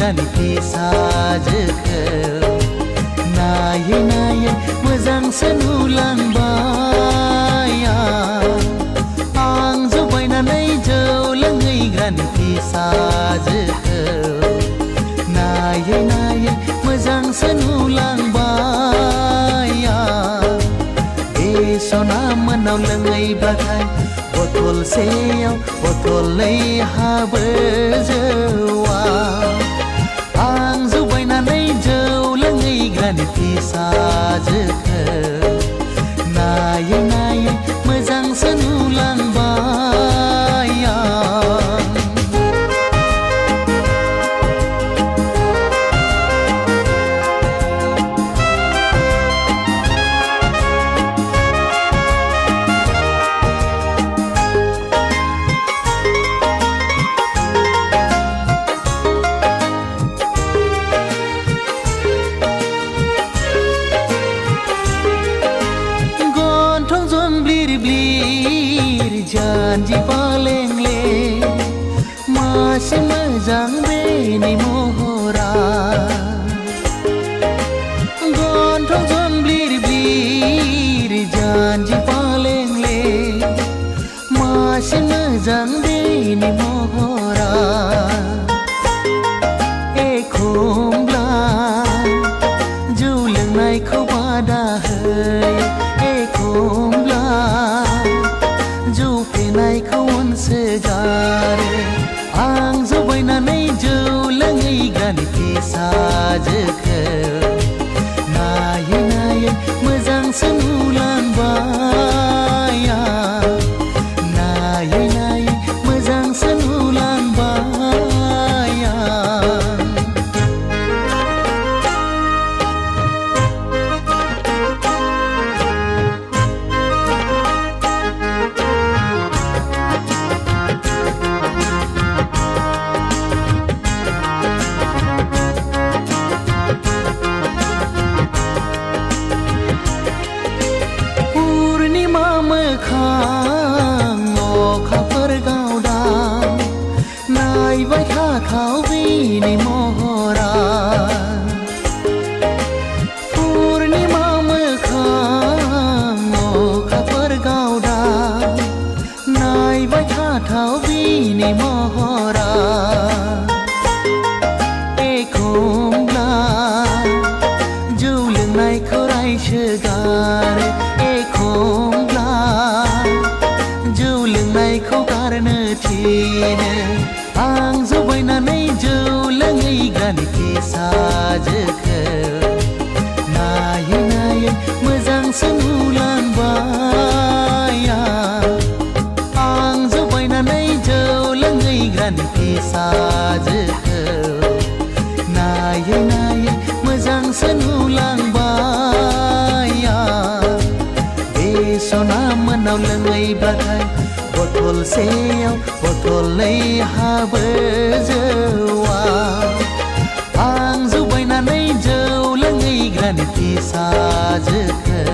लोंहैग्रानि फिसाजोखौ नायै नायै मोजांसो नुलांबाय आं जौ बायनानै जौ लोंहैग्रानि फिसाजोखौ नायै नायै मोजांसो नुलांबाय बे सना मोनाव लोंहैबाथाय बथलसेयाव बथलनै हाबो जौआ आं जौ बायनानै जौ लोंहैग्रानि फिसाजोखौ नायै नायै मोजांसो नुलांबाय जानजि पालेंले मासे मोजां बेनि महरा गन्थं जंब्लिर ब्लिर जानजि पालेंले मासे मोजां बेनि महरा एखमब्ला जौ लोंनायखौ बादा होयो एखमब्ला जौ फेनायखौ अनसोगारो आं जौ बायनानै जौ लोंहैग्रानि फिसाजोखौ नायै नायै मोजांसो नुलांबाय नायै नायै मोजांसो नुलांबाय अखाफोर गावदां नायबाय थाथाव बेनि महरा पुर्णिमा मोखां अखाफोर गावदां नायबाय थाथाव बेनि महरा एखमब्ला जौ लोंनायखौ रायसोगारो एखमब्ला जौ लोंनायखौ गारनो थिनो आं जौ बायनानै जौ लोंहैग्रानि फिसाजोखौ नायै नायै मोजांसो नुलांबाय आं जौ बायनानै जौ लोंहैग्रानि फिसाजोखौ नायै नायै मोजांसो नुलांबाय बे सना मोनाव लोंहैबाथाय बथलसेयाव बथलनै हाबो जौआ आं जौ बायनानै जौ लोंहैग्रानि फिसाजोखौ